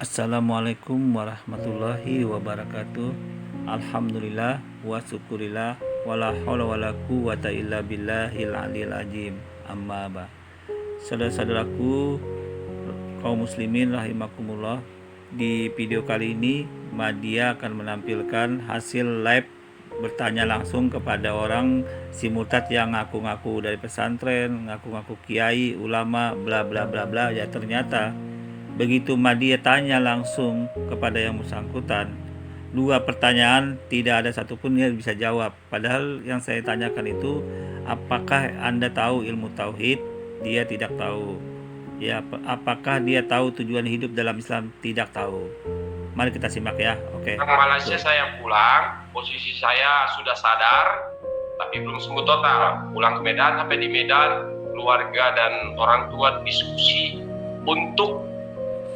Assalamualaikum warahmatullahi wabarakatuh. Alhamdulillah wa syukurillah wala haula wala quwata illa billahil aliyil azim. Amma ba. Saudara-saudaraku kaum muslimin rahimakumullah, di video kali ini Madia akan menampilkan hasil live bertanya langsung kepada orang simultan yang ngaku-ngaku dari pesantren, ngaku-ngaku kiai, ulama, bla bla bla bla. Ya ternyata begitu Madia tanya langsung kepada yang bersangkutan, 2 pertanyaan tidak ada satupun yang bisa jawab. Padahal yang saya tanyakan itu, apakah Anda tahu ilmu tauhid? Dia tidak tahu. Ya, apakah dia tahu tujuan hidup dalam Islam? Tidak tahu. Mari kita simak ya. Oke. Malaysia saya pulang, posisi saya sudah sadar, tapi belum sembuh total. Pulang ke Medan, sampai di Medan, keluarga dan orang tua diskusi untuk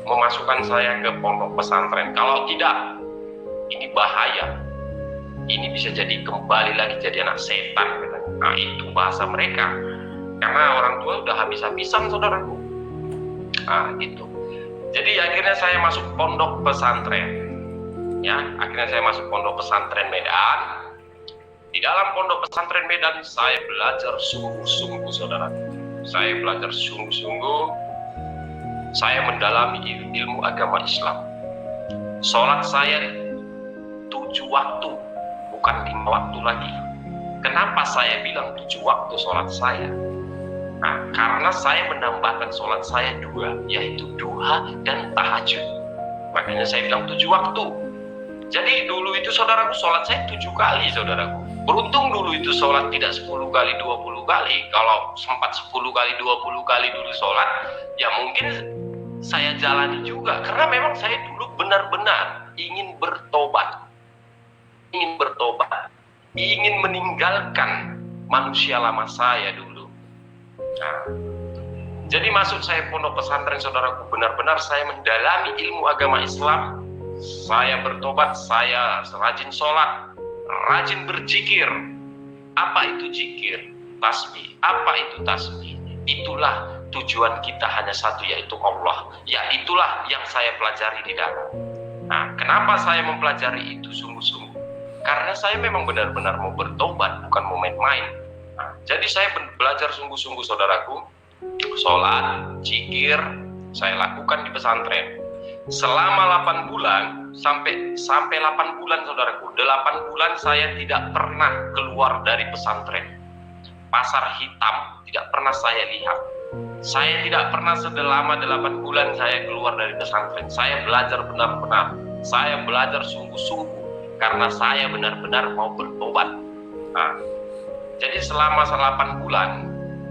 memasukkan saya ke pondok pesantren. Kalau tidak, ini bahaya. Ini bisa jadi kembali lagi jadi anak setan. Nah, itu bahasa mereka. Karena orang tua udah habis-habisan, saudaraku. Nah, gitu. Jadi akhirnya saya masuk pondok pesantren. Ya, akhirnya saya masuk pondok pesantren Medan. Di dalam pondok pesantren Medan saya belajar sungguh-sungguh, saudara. Saya belajar sungguh-sungguh. Saya mendalami ilmu agama Islam. Sholat saya 7 waktu, bukan 5 waktu lagi. Kenapa saya bilang 7 waktu sholat saya? Nah, karena saya menambahkan sholat saya 2, yaitu duha dan tahajud. Makanya saya bilang 7 waktu. Jadi dulu itu saudaraku sholat saya 7 kali, saudaraku. Beruntung dulu itu sholat tidak 10 kali, 20 kali. Kalau sempat 10 kali, 20 kali dulu sholat, ya mungkin saya jalani juga. Karena memang saya dulu benar-benar ingin bertobat. Ingin meninggalkan manusia lama saya dulu. Nah, jadi masuk saya pondok pesantren, saudaraku, benar-benar saya mendalami ilmu agama Islam. Saya bertobat, saya rajin sholat, rajin berzikir. Apa itu zikir? Tasbih. Apa itu tasbih? Itulah tujuan kita hanya satu, yaitu Allah. Ya, itulah yang saya pelajari di dalam. Nah, kenapa saya mempelajari itu sungguh-sungguh? Karena saya memang benar-benar mau bertobat, bukan mau main-main. Nah, jadi saya belajar sungguh-sungguh, saudaraku. Sholat, zikir, saya lakukan di pesantren. Selama 8 bulan, sampai 8 bulan, saudaraku. 8 bulan saya tidak pernah keluar dari pesantren. Pasar hitam tidak pernah saya lihat. Saya tidak pernah selama 8 bulan saya keluar dari pesantren. Saya belajar benar-benar. Saya belajar sungguh-sungguh. Karena saya benar-benar mau bertobat. Nah, jadi selama 8 bulan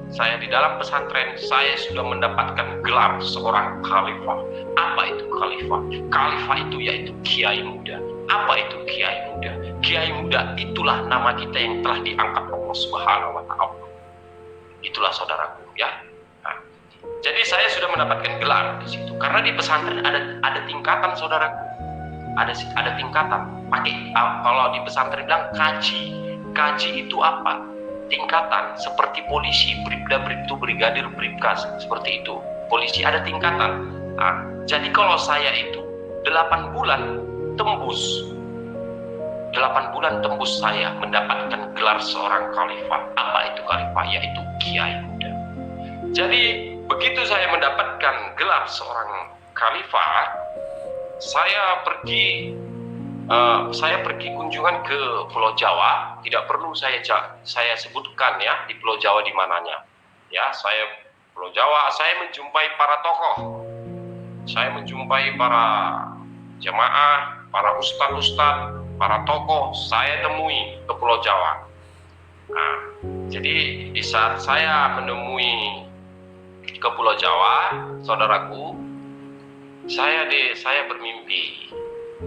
saya di dalam pesantren, saya sudah mendapatkan gelar seorang khalifah. Apa itu khalifah? Khalifah itu yaitu kiai muda. Apa itu kiai muda? Kiai muda itulah nama kita yang telah diangkat Allah Subhanahu wa Ta'ala. Itulah saudaraku, ya. Nah, jadi saya sudah mendapatkan gelar di situ. Karena di pesantren ada tingkatan, saudaraku. Ada tingkatan. Kalau di pesantren bilang kaji. Kaji itu apa? Tingkatan, seperti polisi, bribda, bribtu, brigadir, bribkas, seperti itu. Polisi ada tingkatan. Nah, jadi kalau saya itu 8 bulan tembus. 8 bulan tembus saya mendapatkan gelar seorang khalifah. Apa itu khalifah? Yaitu kiai muda. Jadi begitu saya mendapatkan gelar seorang khalifah, saya pergi kunjungan ke Pulau Jawa. Tidak perlu saya sebutkan ya di Pulau Jawa di mananya. Ya, Pulau Jawa, saya menjumpai para tokoh. Saya menjumpai para jemaah, para ustadz, para tokoh. Saya temui ke Pulau Jawa. Nah, jadi di saat saya menemui ke Pulau Jawa, saudaraku, saya bermimpi.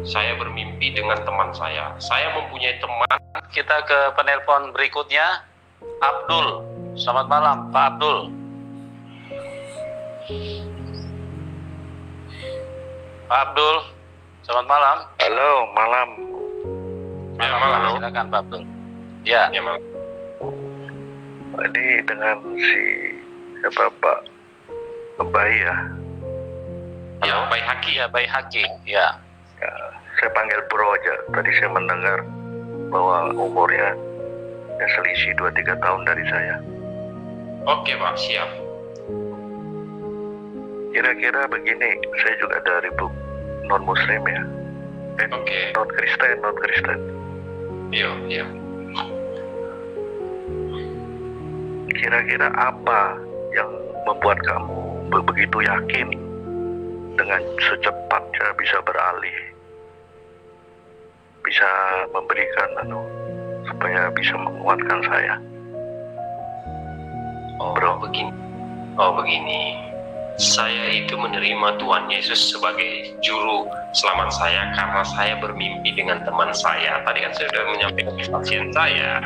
Saya bermimpi dengan teman saya. Saya mempunyai teman. Kita ke penelpon berikutnya. Abdul. Selamat malam, Pak Abdul. Pak Abdul, selamat malam. Halo, malam. Ya, malam. Silakan Pak Abdul. Ya. Ya, malam. Ini dengan si Bapak Bayi ya. Ya, Baihaqi. Ya, Baihaqi. Ya. Ya, saya panggil bro aja. Tadi saya mendengar bahwa umurnya ya selisih 2-3 tahun dari saya. Oke Pak, siap. Kira-kira begini, saya juga dari non-muslim ya. Oke. Non-Kristen. Iya. Kira-kira apa yang membuat kamu begitu yakin dengan secepatnya bisa beralih, bisa memberikan supaya bisa menguatkan saya? Bro. Begini. Saya itu menerima Tuhan Yesus sebagai juru selamat saya karena saya bermimpi dengan teman saya. Tadi kan saya sudah menyampaikan kesaksian saya.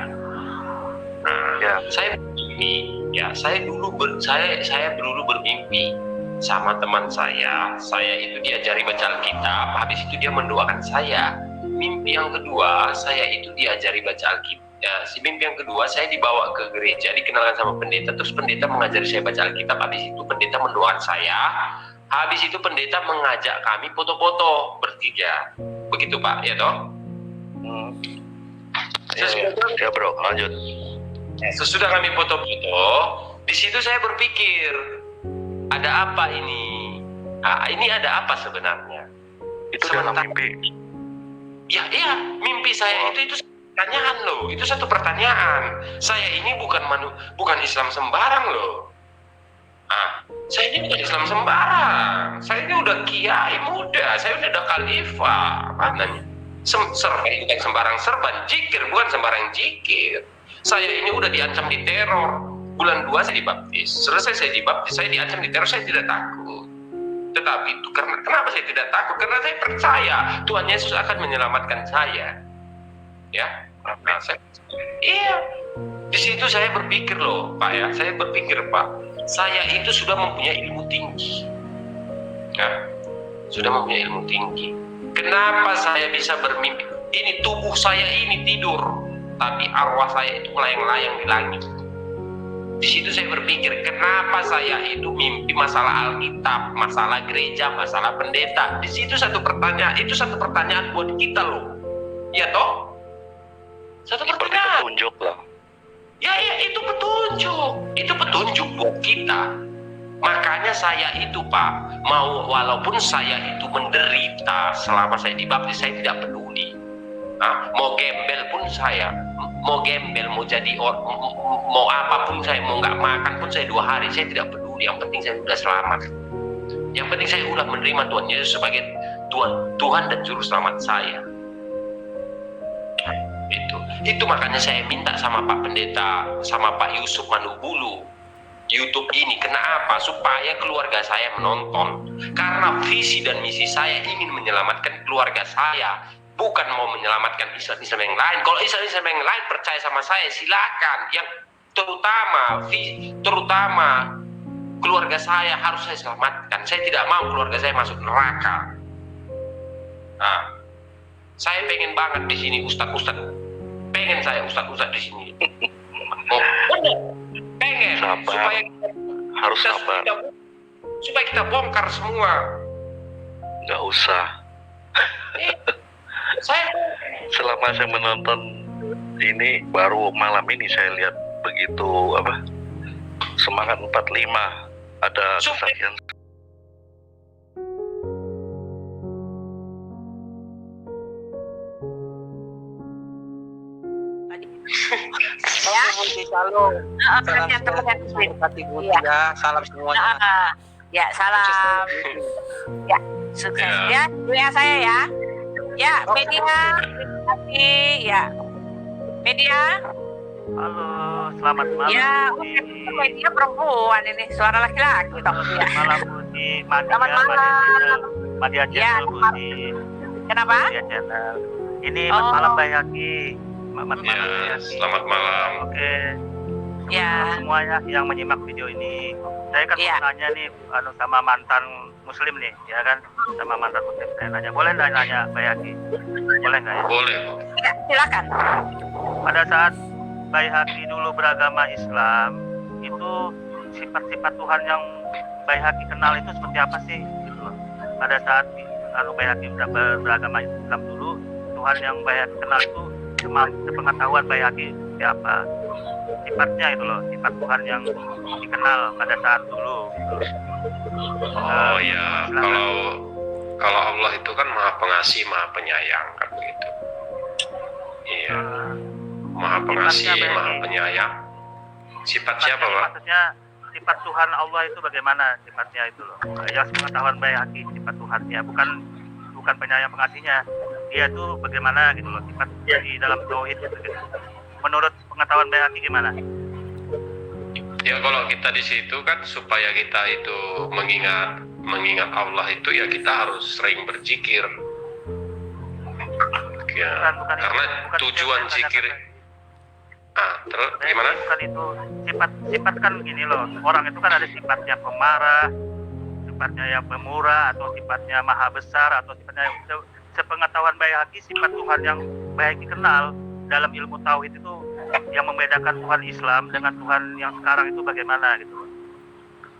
Nah, Ya. saya bermimpi. Ya, saya dulu bermimpi sama teman saya. Saya itu diajari baca Alkitab. Habis itu dia mendoakan saya. Mimpi yang kedua, saya itu diajari baca Alkitab. Ya, mimpi yang kedua saya dibawa ke gereja, dikenalkan sama pendeta, terus pendeta mengajari saya baca Alkitab. Habis itu pendeta mendoakan saya. Habis itu pendeta mengajak kami foto-foto bertiga. Begitu Pak, ya toh? Ya bro, lanjut. Sesudah kami foto-foto, di situ saya berpikir, ada apa ini? Ini ada apa sebenarnya? Itu dalam mimpi. Iya, mimpi saya itu pertanyaan loh, itu satu pertanyaan. Saya ini bukan Islam sembarang loh. Saya ini bukan Islam sembarang. Saya ini udah kiai muda, saya udah khalifah. Maknanya serban bukan sembarang serban, jikir bukan sembarang jikir. Saya ini udah diancam di teror. Bulan 2 saya dibaptis. Selesai saya dibaptis, saya diancam di teror, saya tidak takut. Tetapi itu kenapa saya tidak takut? Karena saya percaya Tuhan Yesus akan menyelamatkan saya. Ya, di situ saya berpikir loh Pak ya, saya itu sudah mempunyai ilmu tinggi, Kenapa saya bisa bermimpi? Ini tubuh saya ini tidur, tapi arwah saya itu melayang-layang di langit. Di situ saya berpikir, kenapa saya itu mimpi masalah Alkitab, masalah gereja, masalah pendeta? Di situ satu pertanyaan buat kita loh, ya toh? Satu pertanyaan. Petunjuk lah. Ya, itu petunjuk buat kita. Makanya saya itu Pak, walaupun saya itu menderita selama saya dibaptis, saya tidak peduli. Mau gembel pun saya, mau jadi mau apapun saya, mau nggak makan pun saya 2 hari, saya tidak peduli. Yang penting saya sudah selamat. Yang penting saya sudah menerima Tuhan Yesus sebagai Tuhan dan Juru Selamat saya. Itu makanya saya minta sama Pak Pendeta, sama Pak Yusuf Manubulu, YouTube ini kenapa? Supaya keluarga saya menonton. Karena visi dan misi saya ingin menyelamatkan keluarga saya, bukan mau menyelamatkan Islam yang lain. Kalau Islam yang lain percaya sama saya, silakan. Yang terutama keluarga saya harus saya selamatkan. Saya tidak mau keluarga saya masuk neraka. Saya pengen banget di sini Ustadz. Pengen saya Ustadz di sini. Pengen. Sabar. Harus sabar. Supaya kita bongkar semua. Nggak usah. Selama saya menonton ini, baru malam ini saya lihat begitu semangat 45 ada kesaksian. Salam semuanya. Ya, salam. Ya, sukses ya. Dunia saya ya. Ya, media. Ya. Media. Halo, selamat malam. Ya, media perempuan ini, suara laki-laki dong ya. Malam Budi, Selamat malam. Madia Ya, Channel Budi. Kenapa? Madia Channel. Ini malam Baihaqi. Selamat malam. Oke. Ya. Semuanya yang menyimak video ini, saya kan mau nanya nih, sama mantan Muslim nih, ya kan, sama mantan Muslim. Saya nanya, boleh nggak nanya Baihaqi? Boleh nggak ya? Boleh. Ya, silakan. Pada saat Baihaqi dulu beragama Islam, itu sifat-sifat Tuhan yang Baihaqi kenal itu seperti apa sih? Gitu loh. pada saat Bayhaqi udah beragama Islam dulu, Tuhan yang Bayhaqi kenal itu sepengetahuan Bayhaqi siapa sifatnya itu loh, sifat Tuhan yang dikenal pada saat dulu gitu. Oh ya, kalau Allah itu kan maha pengasih, maha penyayang kan begitu. Iya, maha pengasih, maha penyayang. Sifat siapa, Pak? Maksudnya sifat Tuhan Allah itu bagaimana sifatnya itu loh? Yang pengetahuan Bayhaqi sifat Tuhannya, bukan penyayang pengasihnya. Dia tuh bagaimana gitu loh, sifat di dalam tauhid gitu. Menurut pengetahuan Bayhaqi gimana? Ya kalau kita di situ kan supaya kita itu mengingat Allah itu ya kita harus sering berzikir. Ya, karena tujuan zikir. Terus gimana? Bukan itu sifat kan gini loh. Orang itu kan ada sifatnya pemarah, sifatnya yang pemurah, atau sifatnya maha besar, atau sifatnya sepengetahuan Bayhaqi sifat Tuhan yang Bayhaqi kenal dalam ilmu tauhid itu yang membedakan Tuhan Islam dengan Tuhan yang sekarang itu bagaimana gitu.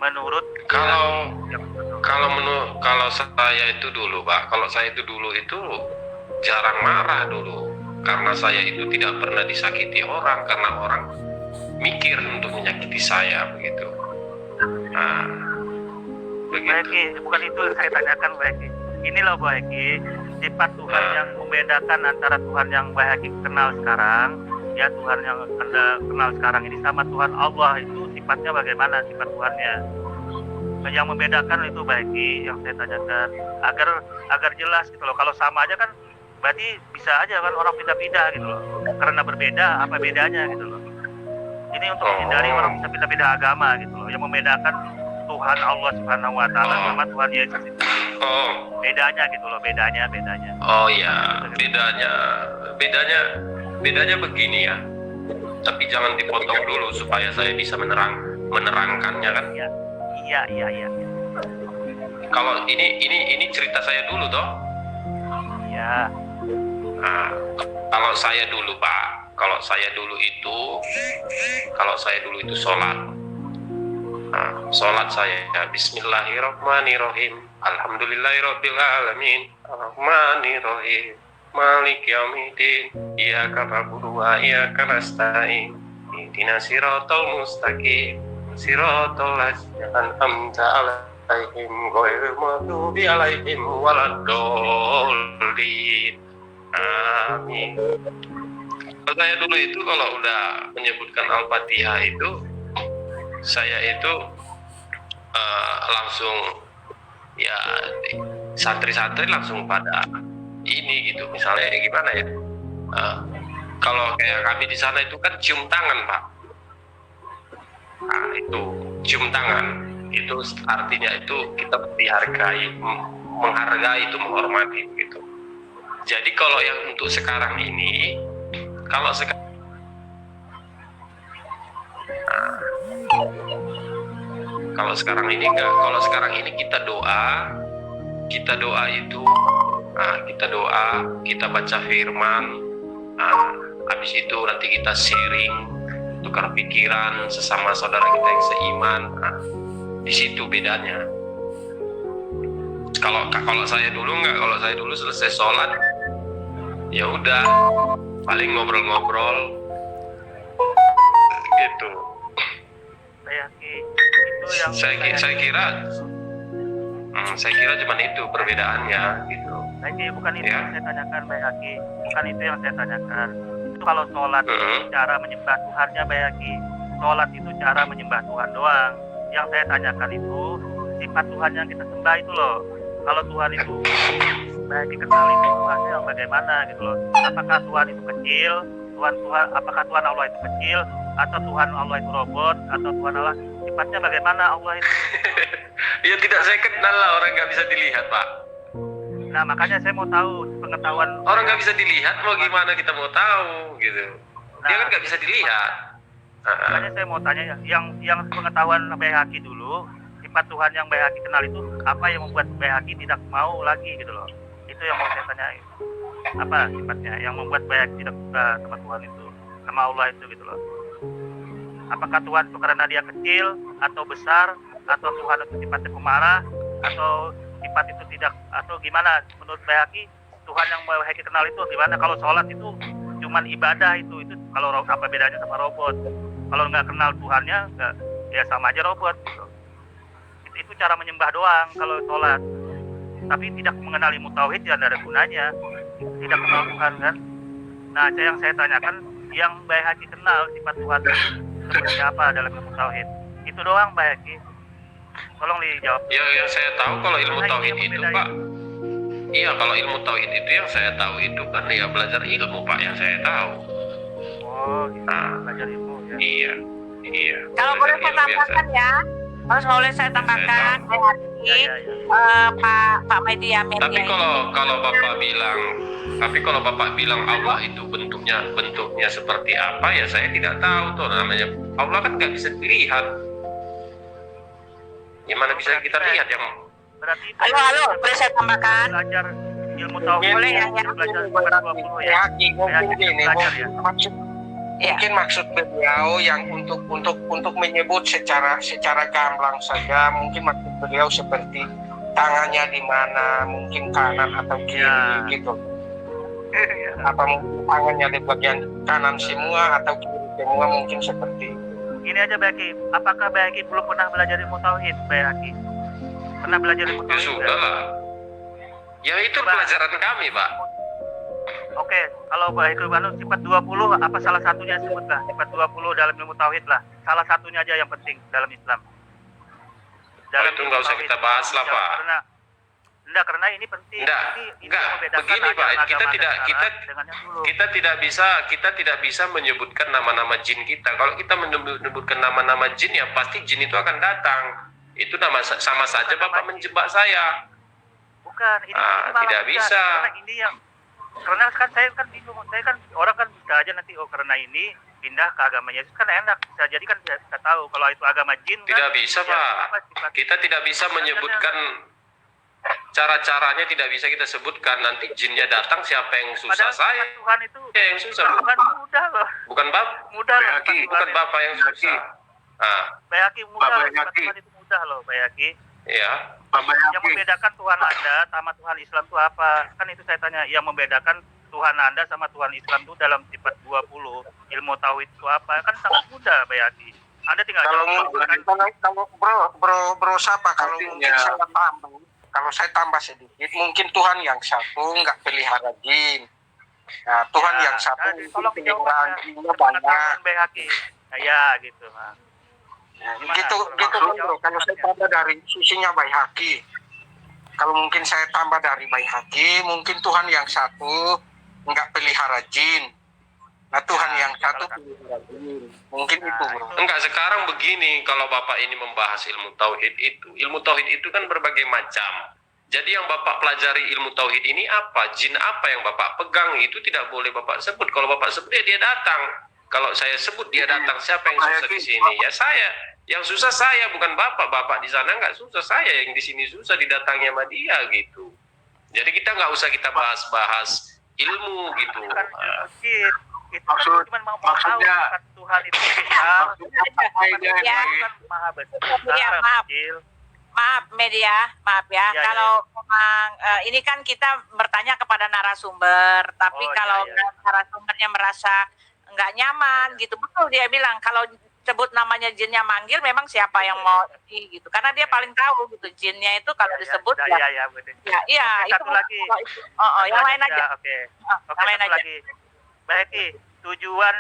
Menurut kalau saya itu dulu, Pak, kalau saya itu dulu itu jarang marah dulu karena saya itu tidak pernah disakiti orang karena orang mikir untuk menyakiti saya begitu. Begitu. Bayhaqi, bukan itu yang saya tanyakan Bayhaqi. Ini loh Bayhaqi, sifat Tuhan yang membedakan antara Tuhan yang Bayhaqi kenal sekarang, ya Tuhan yang Anda kenal sekarang ini sama Tuhan Allah itu sifatnya bagaimana sifat Tuhannya? Yang membedakan itu Bayhaqi yang saya tanyakan agar jelas gitu loh. Kalau sama aja kan berarti bisa aja kan orang pindah-pindah gitu loh. Karena berbeda apa bedanya gitu loh. Ini untuk menghindari orang bisa pindah-pindah agama gitu loh. Yang membedakan Tuhan Allah Subhanahu wa taala sama Tuhan Yesus itu. Bedanya gitu loh, bedanya. Oh ya, bedanya begini ya. Tapi jangan dipotong dulu supaya saya bisa menerangkannya kan. Iya. Kalau ini cerita saya dulu toh. Iya. Nah, kalau saya dulu Pak, kalau saya dulu itu sholat. Nah, sholat saya Bismillahirrahmanirrahim. Alhamdulillahirabbil alamin. Arrahmanirrahim. Maliki yaumiddin. Iyyaka na'budu wa iyyaka nasta'in. Ihdinas siratal mustaqim. Siratal ladzina an'amta 'alaihim ghairil maghdubi 'alaihim waladdallin. Amin. Kalau saya dulu itu kalau udah menyebutkan Al-Fatihah itu saya itu langsung ya santri-santri langsung pada ini gitu, misalnya gimana ya, kalau kayak kami di sana itu kan cium tangan Pak. Nah itu cium tangan itu artinya itu kita dihargai, menghargai itu, menghormati gitu. Jadi kalau yang untuk sekarang ini, kalau sekarang ini enggak, kalau sekarang ini kita doa itu, kita baca firman, habis itu nanti kita sharing, tukar pikiran sesama saudara kita yang seiman. Di situ bedanya. Kalau saya dulu enggak, kalau saya dulu selesai sholat, ya udah paling ngobrol-ngobrol gitu. Saya kira cuman itu perbedaannya gitu. Bukan itu yang saya tanyakan Bayhaqi, bukan itu yang saya tanyakan. Itu kalau sholat itu cara menyembah Tuhannya Bayhaqi. Sholat itu cara menyembah Tuhan doang. Yang saya tanyakan itu sifat Tuhan yang kita sembah itu loh. Kalau Tuhan itu Bayhaqi kenal itu Tuhannya yang bagaimana gitu loh. Apakah Tuhan itu kecil? Apakah Tuhan Allah itu kecil? Atau Tuhan Allah itu robot? Atau Tuhan Allah sifatnya bagaimana Allah itu? Ya tidak saya kenal lah, orang nggak bisa dilihat Pak. Nah makanya saya mau tahu pengetahuan. Orang nggak bisa dilihat, mau gimana kita mau tahu gitu. Dia kan nggak bisa dilihat. Makanya saya mau tanya yang pengetahuan Bayhaqi dulu, sifat Tuhan yang Bayhaqi kenal itu apa yang membuat Bayhaqi tidak mau lagi gitu loh. Itu yang mau saya tanyain. Apa sifatnya yang membuat Bayhaqi tidak suka sama Tuhan itu, sama Allah itu gitu loh. Apakah Tuhan itu karena dia kecil atau besar, atau Tuhan itu sifatnya pemarah, atau sifat itu tidak, atau gimana menurut Baihaqi Tuhan yang Baihaqi kenal itu gimana? Kalau sholat itu cuman ibadah, itu kalau apa bedanya sama robot? Kalau nggak kenal Tuhannya, nggak, ya sama aja robot gitu. Itu cara menyembah doang kalau sholat, tapi tidak mengenal ilmu tauhid ya tidak ada gunanya, tidak kenal Tuhan kan. Nah, yang saya tanyakan, yang Baihaqi kenal sifat Tuhan itu seperti apa dalam ilmu tauhid? Itu doang Baihaqi. Tolong dijawab. Ya, yang saya tahu kalau ilmu tauhid itu, Pak. Iya, kalau ilmu tauhid itu yang saya tahu itu kan ya belajar ilmu, Pak, yang saya tahu. Oh, gitu. Belajar ilmu ya. Iya. Kalau boleh saya tambahkan ya, kalau boleh saya tambahkan, Baihaqi, Pak Media. Tapi kalau Bapak bilang Allah itu bentuknya seperti apa, ya saya tidak tahu tuh namanya. Allah kan nggak bisa dilihat. Gimana bisa kita lihat yang Berarti Halo, boleh saya tambahkan? belajar ilmu tauhid Boleh ya, belajar sifat 20 ya. Mungkin gini, belajar ya. Iya. mungkin maksud beliau yang untuk menyebut secara gamblang saja, mungkin maksud beliau seperti tangannya di mana, mungkin kanan atau kiri Ya. gitu. Apa mungkin tangannya di bagian kanan semua atau kiri semua, mungkin seperti itu. Ini aja Baihaqi, apakah Baihaqi belum pernah belajar ilmu tauhid Baihaqi? Pernah belajar ilmu ya tauhid? sudah lah. Ya itu pelajaran kami, Pak. Oke, kalau Baihaqi sifat 20 apa salah satunya sebutlah, sifat 20 dalam ilmu tauhid lah. Salah satunya aja yang penting dalam Islam. Itu nggak usah kita bahas lah, Pak. Karena ini penting. Ini Enggak. membedakan Begini, Pak. ajaran Kita agama tidak sekarang dengan yang dulu. kita tidak bisa menyebutkan nama-nama jin kita. Kalau kita menyebutkan nama-nama jin, ya pasti jin itu akan datang. Itu sama saja Bapak menjebak saya. Bukan, ini malah tidak bukan. bisa. Karena kan saya kan bingung, saya kan orang kan bisa aja nanti karena ini pindah ke agama Yesus kan enak, bisa jadi kan bisa tahu kalau itu agama jin kan. Tidak bisa, ya, Pak. Kita tidak bisa menyebutkan cara-caranya, tidak bisa kita sebutkan. Nanti jinnya datang, siapa yang susah? Padahal Saya Tuhan itu yang susah. Tuhan mudah loh. Bukan Bapak. Mudah loh. Bukan Bapak yang susah. Baihaqi mudah, Pak loh. Baihaqi. Tuhan itu mudah loh Baihaqi. Iya. Yang membedakan Tuhan Anda sama Tuhan Islam itu apa? Kan itu saya tanya, yang membedakan Tuhan Anda sama Tuhan Islam itu dalam sifat 20 ilmu tauhid itu apa? Kan sangat mudah Baihaqi. Anda tinggal Kalau bro siapa, kalau mungkin saya tambah sedikit, mungkin Tuhan yang satu nggak pelihara jin. Nah, Tuhan yang satu tolong pelihara dijawab jinnya banyak. Baihaqi. Ya gitu. Gitu bro. Kalau saya tambah dari sisinya Baihaqi, kalau mungkin saya tambah dari Baihaqi, mungkin Tuhan yang satu nggak pelihara jin. Nah, Tuhan yang satu pelihara jin. Mungkin itu bro. Enggak, sekarang begini, kalau Bapak ini membahas ilmu tauhid itu kan berbagai macam. Jadi yang Bapak pelajari ilmu tauhid ini apa? Jin apa yang Bapak pegang itu tidak boleh Bapak sebut. Kalau Bapak sebut dia datang. Kalau saya sebut dia datang, siapa yang susah di sini? Ya saya. Yang susah saya, bukan Bapak. Bapak di sana nggak susah, saya yang di sini susah didatangi sama dia gitu. Jadi kita nggak usah kita bahas ilmu gitu. Kan itu cuma mau tahu kan Tuhan itu besar. Tuhan maha besar. Maaf Media, maaf ya. Ya, Kalau memang ini kan kita bertanya kepada narasumber, tapi kalau narasumbernya merasa nggak nyaman gitu, betul dia bilang kalau sebut namanya jinnya manggil, memang siapa yang mau gitu, karena dia paling tahu gitu jinnya itu kalau disebut Iya, itu lagi. Yang lain aja. Oke, yang lain satu aja. lagi. Baihaqi, tujuan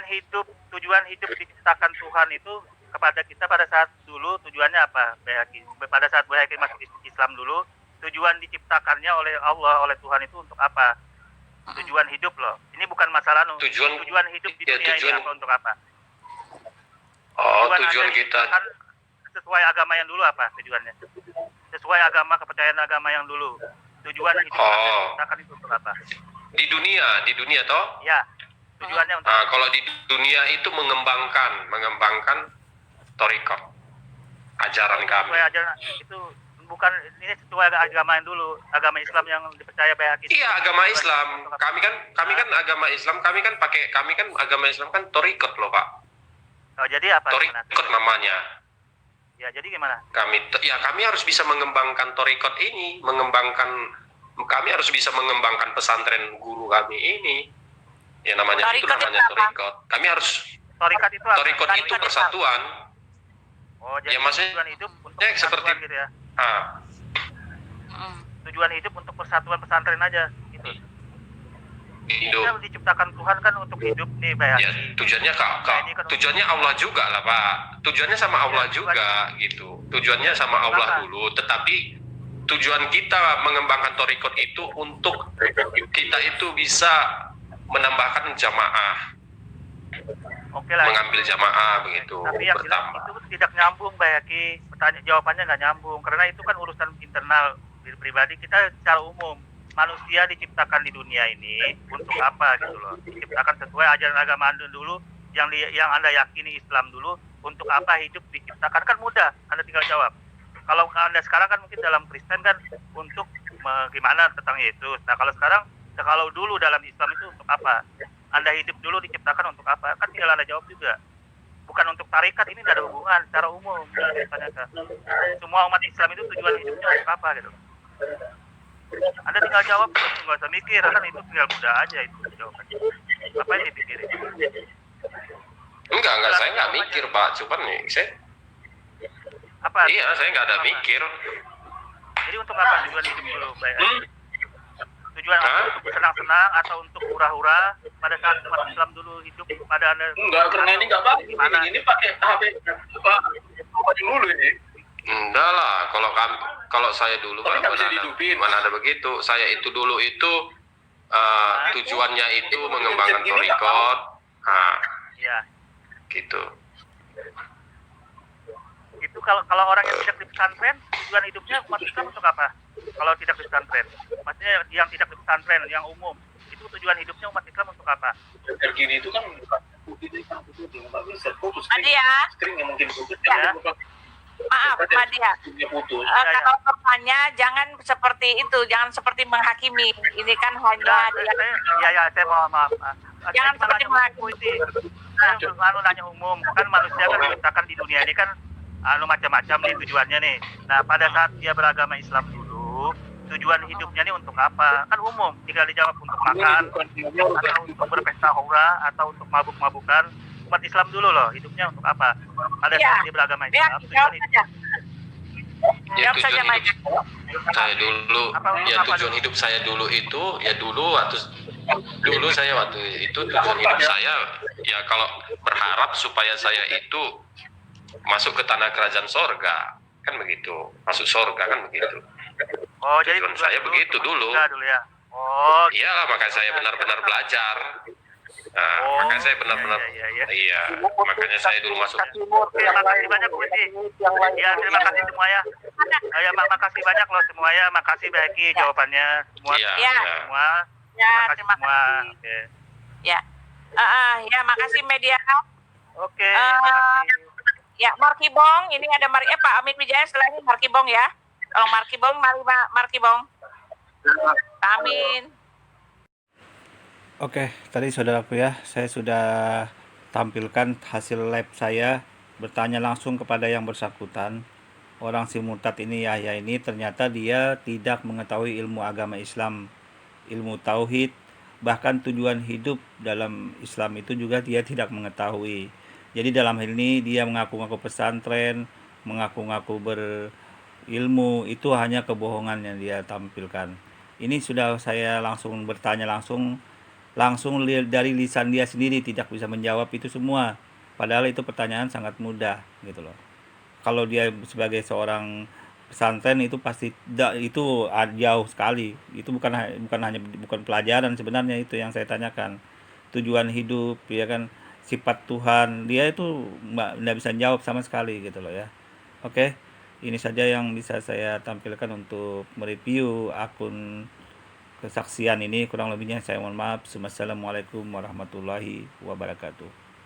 hidup diciptakan Tuhan itu kepada kita pada saat dulu tujuannya apa Baihaqi? Pada saat Baihaqi masuk Islam dulu, tujuan diciptakannya oleh Allah, oleh Tuhan itu untuk apa? Tujuan hidup loh. Ini bukan masalah tujuan hidup di dunia ini apa, untuk apa? Tujuan kita kan sesuai agama yang dulu apa tujuannya? Sesuai agama, kepercayaan agama yang dulu. Tujuan hidup diciptakan itu untuk apa? Di dunia toh? Ya. Tujuannya untuk kalau di dunia itu mengembangkan thariqah, ajaran kami. Sesuai ajaran itu bukan, ini sesuai agama yang dulu, agama Islam yang dipercaya Baihaqi. Iya, agama Islam. Kami kan agama Islam, kami kan agama Islam kan thariqah loh, Pak. Oh, jadi apa? Thariqah namanya. Ya, jadi gimana? Kami harus bisa mengembangkan torikot ini, kami harus bisa mengembangkan pesantren guru kami ini. Ya namanya itu Thariqat namanya itu apa? torikot. Kami harus Thariqat itu apa? torikot itu Thariqat itu persatuan. Oh, jadi Ya, maksudnya tujuan hidup untuk ya, persatuan seperti- gitu ya. Ah, Tujuan hidup untuk persatuan pesantren aja gitu. hidup. Kita diciptakan Tuhan kan untuk hidup nih, Pak. Ya tujuannya tujuannya Allah juga lah Pak. Tujuannya sama Allah juga gitu. Tujuannya sama Allah dulu. Tetapi tujuan kita mengembangkan torikot itu untuk kita itu bisa menambahkan jamaah, Oke lah. mengambil jamaah begitu Tapi yang jelas bertambah. itu tidak nyambung, Pak Yaki. Jawabannya nggak nyambung karena itu kan urusan internal diri pribadi kita secara umum. Manusia diciptakan di dunia ini untuk apa gitu loh? Diciptakan sesuai ajaran agama Anda dulu, yang Anda yakini Islam dulu. Untuk apa hidup diciptakan kan mudah. Anda tinggal jawab. Kalau Anda sekarang kan mungkin dalam Kristen kan untuk gimana tentang Yesus. Nah kalau dulu dalam Islam itu untuk apa? Anda hidup dulu diciptakan untuk apa? Kan tinggal Anda jawab juga. Bukan untuk tarekat, ini tidak ada hubungan secara umum. Semua umat Islam itu tujuan hidupnya untuk apa gitu. Anda tinggal jawab, nggak usah mikir, kan itu tinggal mudah aja itu jawabannya. Apa yang dipikirin? Enggak, saya nggak mikir Pak. Cuman nih, Apa? saya nggak ada Apa? mikir. Jadi untuk apa tujuan hidup dulu, Pak? Tujuan apa? Untuk senang-senang atau untuk hura-hura pada saat umat Islam dulu hidup pada Anda? Enggak, karena ini nggak bagus. Gimana? Ini pakai HP Pak dulu ini. Enggak lah, kalau saya dulu Tapi nggak bisa mana dihidupin. mana ada begitu. Saya itu dulu itu tujuannya itu mengembangkan torikot, Ya. gitu. Itu kalau orang yang tidak di pesantren, tujuan hidupnya umat Islam untuk apa? Kalau tidak di pesantren, maksudnya yang tidak di pesantren, yang umum, itu tujuan hidupnya umat Islam untuk apa? Terkini itu kan nggak bisa putus. Nadia, String yang mungkin putus. Ya. maaf Nadia. Putus. Kalau bertanya jangan seperti itu, jangan seperti menghakimi. Ini kan hanya Saya maaf. Jangan Saya seperti nanya umum itu. Saya nanya umum, kan manusia kan diciptakan di dunia ini kan macam-macam nih tujuannya nih. Nah pada saat dia beragama Islam dulu, tujuan hidupnya nih untuk apa? Kan umum, tinggal dijawab untuk makan, atau untuk berpesta hura, atau untuk mabuk-mabukan. Umat Islam dulu loh, hidupnya untuk apa? Pada saat dia beragama Ya, Islam, jawab tujuan saja. Ya Jawab saja, tujuan Mike. hidup saya dulu, ya tujuan hidup saya dulu itu ya dulu saya waktu itu tujuan hidup saya ya kalau berharap supaya saya itu masuk ke tanah kerajaan sorga, kan begitu, masuk sorga kan begitu. Oh, jadi Tujuan saya begitu dulu. ya. Oh, Iyalah, makanya saya benar-benar belajar. Nah, makanya saya benar-benar iya, makanya saya dulu masuk. Terima kasih banyak Bu Iti. Ya, terima kasih semua ya. Ya, makasih banyak loh semua ya. Makasih Baki jawabannya semua. Iya, Ya. Semua. Ya, Terima kasih semua. Oke. Ya. Ya, makasih media. Oke, makasih. Ya, Markibong, ini ada Pak Amit Wijaya setelah ini Markibong ya. Kalau Markibong, mari Markibong. Amin. Oke, tadi saudaraku ya, saya sudah tampilkan hasil lab saya bertanya langsung kepada yang bersangkutan. Orang si murtad ini Yahya ini ternyata dia tidak mengetahui ilmu agama Islam, ilmu tauhid, bahkan tujuan hidup dalam Islam itu juga dia tidak mengetahui. Jadi dalam hal ini dia mengaku-ngaku pesantren, mengaku-ngaku berilmu, itu hanya kebohongan yang dia tampilkan. Ini sudah saya langsung bertanya langsung dari lisan dia sendiri, tidak bisa menjawab itu semua. Padahal itu pertanyaan sangat mudah gitu loh. Kalau dia sebagai seorang pesantren itu pasti itu jauh sekali. Itu bukan pelajaran sebenarnya itu yang saya tanyakan. Tujuan hidup ya kan, sifat Tuhan, dia itu nggak bisa jawab sama sekali gitu loh ya. Oke, ini saja yang bisa saya tampilkan untuk mereview akun kesaksian ini. Kurang lebihnya saya mohon maaf. Wassalamualaikum warahmatullahi wabarakatuh.